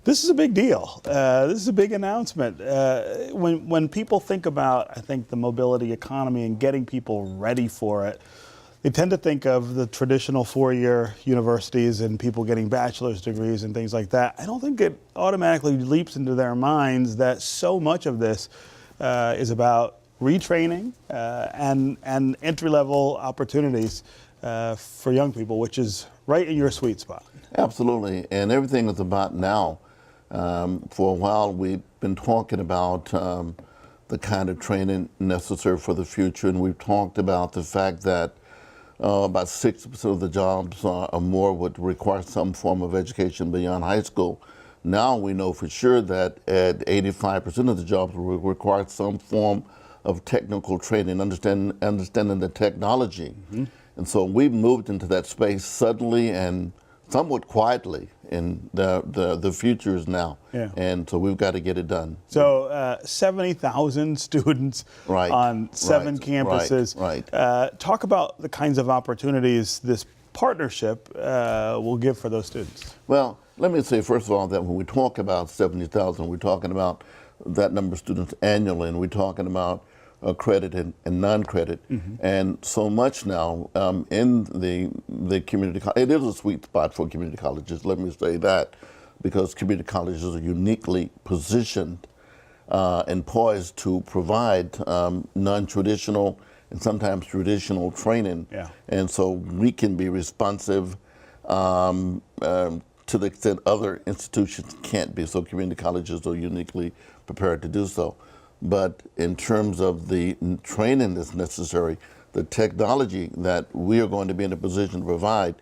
This is a big deal. This is a big announcement. When people think about, I think, the mobility economy and getting people ready for it, they tend to think of the traditional four-year universities and people getting bachelor's degrees and things like that. I don't think it automatically leaps into their minds that so much of this is about retraining and entry-level opportunities for young people, which is right in your sweet spot. Absolutely, and everything is about now. For a while, we've been talking about the kind of training necessary for the future, and we've talked about the fact that about 60% of the jobs or more would require some form of education beyond high school. Now we know for sure that at 85% of the jobs will require some form of technical training, understanding the technology. Mm-hmm. And so we've moved into that space suddenly and somewhat quietly, and the future is now. Yeah. And so we've got to get it done. So 70,000 students on 7 campuses. Right. Talk about the kinds of opportunities this partnership will give for those students. Well, let me say first of all that when we talk about 70,000, we're talking about that number of students annually, and we're talking about credit and non-credit. Mm-hmm. And so much now in the community college, it is a sweet spot for community colleges, let me say that, because community colleges are uniquely positioned and poised to provide non-traditional and sometimes traditional training. Yeah. And so we can be responsive to the extent other institutions can't be. So community colleges are uniquely prepared to do so. But in terms of the training that's necessary, the technology that we are going to be in a position to provide,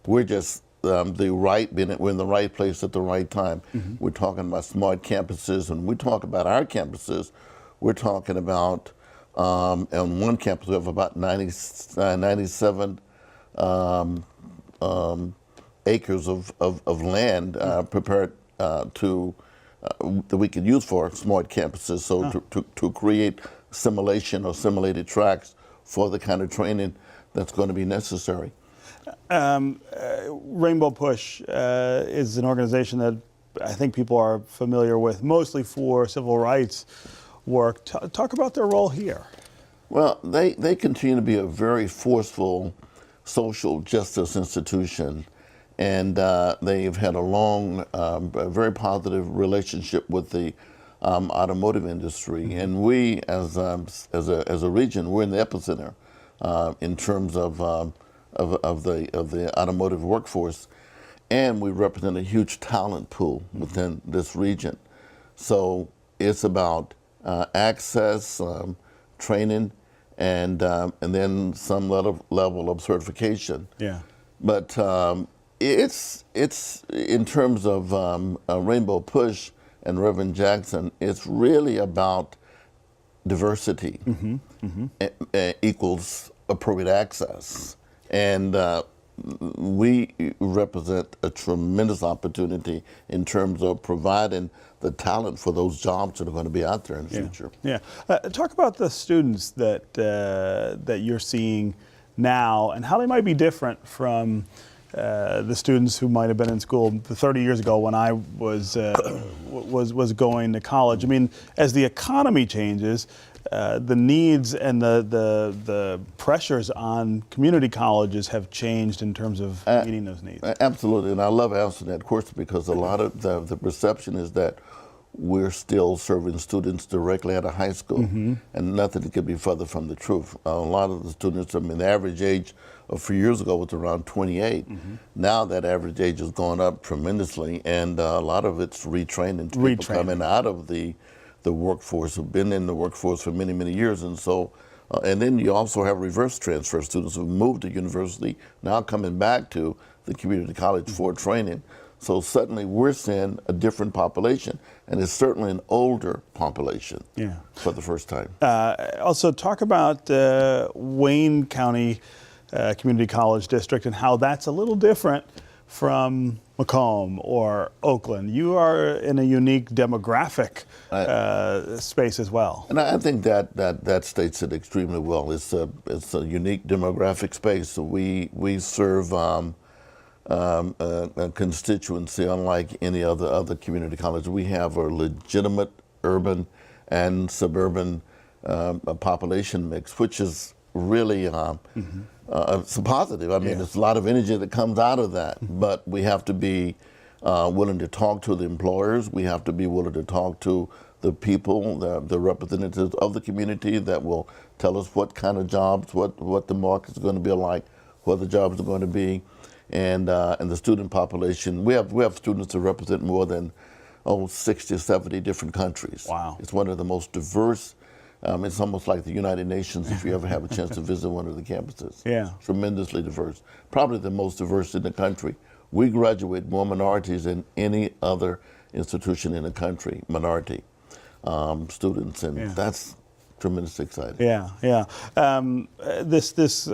we're just we're in the right place at the right time. Mm-hmm. We're talking about smart campuses, and we talk about our campuses. We're talking about on one campus we have about 97 acres of land prepared that we can use for smart campuses, so to create simulation or simulated tracks for the kind of training that's going to be necessary. Rainbow Push is an organization that I think people are familiar with, mostly for civil rights work. Talk about their role here. Well, they continue to be a very forceful social justice institution. And they've had a long, very positive relationship with the automotive industry. Mm-hmm. And we, as a region, we're in the epicenter in terms of the automotive workforce, and we represent a huge talent pool within this region. So it's about access, training, and then some level of certification. Yeah. But it's in terms of Rainbow Push and Reverend Jackson, it's really about diversity. Mm-hmm. Mm-hmm. Equals appropriate access. And we represent a tremendous opportunity in terms of providing the talent for those jobs that are going to be out there in the future. Yeah. Talk about the students that you're seeing now and how they might be different from the students who might have been in school 30 years ago when I was going to college. I mean, as the economy changes, the needs and the pressures on community colleges have changed in terms of meeting those needs. Absolutely, and I love answering that question because a lot of the perception is that we're still serving students directly out of high school, mm-hmm. and nothing could be further from the truth. A lot of the students, I mean, the average age a few years ago was around 28. Mm-hmm. Now that average age has gone up tremendously, and a lot of it's retraining. People coming out of the workforce, who've been in the workforce for many, many years. And so, and then you also have reverse transfer students who've moved to university, now coming back to the community college for training. So suddenly we're seeing a different population, and it's certainly an older population for the first time. Also talk about Wayne County Community College District and how that's a little different from Macomb or Oakland. You are in a unique demographic space as well. And I think that states it extremely well. It's a unique demographic space. So we serve constituency, unlike any other community college. We have a legitimate urban and suburban population mix, which is really it's a positive. I mean, there's a lot of energy that comes out of that, but we have to be willing to talk to the employers. We have to be willing to talk to the people, the representatives of the community that will tell us what kind of jobs, what the market's going to be like, what the jobs are going to be, and the student population. We have students that represent more than 60 or 70 different countries. Wow. It's one of the most diverse. It's almost like the United Nations if you ever have a chance to visit one of the campuses. Yeah. Tremendously diverse. Probably the most diverse in the country. We graduate more minorities than any other institution in the country, minority students, and that's tremendously exciting. Yeah. This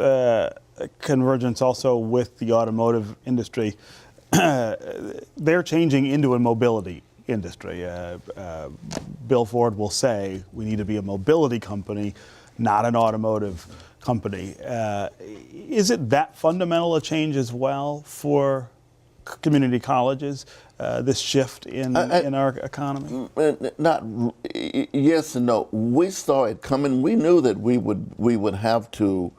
convergence also with the automotive industry, they're changing into a mobility industry. Bill Ford will say we need to be a mobility company, not an automotive company. Is it that fundamental a change as well for community colleges, this shift in our economy? Yes and no. We saw it coming. We knew that we would have to,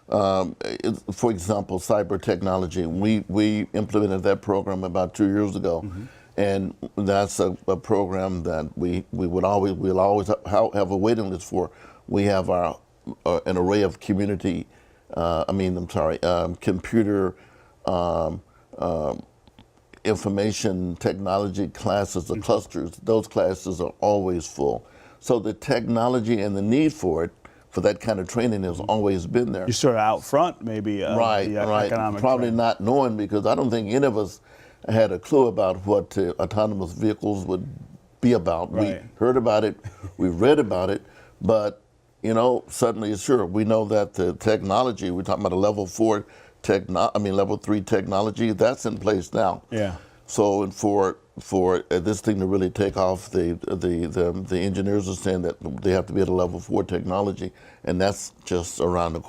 for example, cyber technology. We implemented that program about 2 years ago, and that's a program that we'll always have a waiting list for. We have an array of computer information technology classes or clusters. Those classes are always full. So the technology and the need for that kind of training has always been there. You're sort of out front, maybe, of the economic Probably trend. not knowing, because I don't think any of us had a clue about what autonomous vehicles would be about. Right. We heard about it, we read about it, but suddenly, sure, we know that the technology, we're talking about a level 3 technology, that's in place now. Yeah. So for this thing to really take off, the engineers are saying that they have to be at a level 4 technology, and that's just around the corner.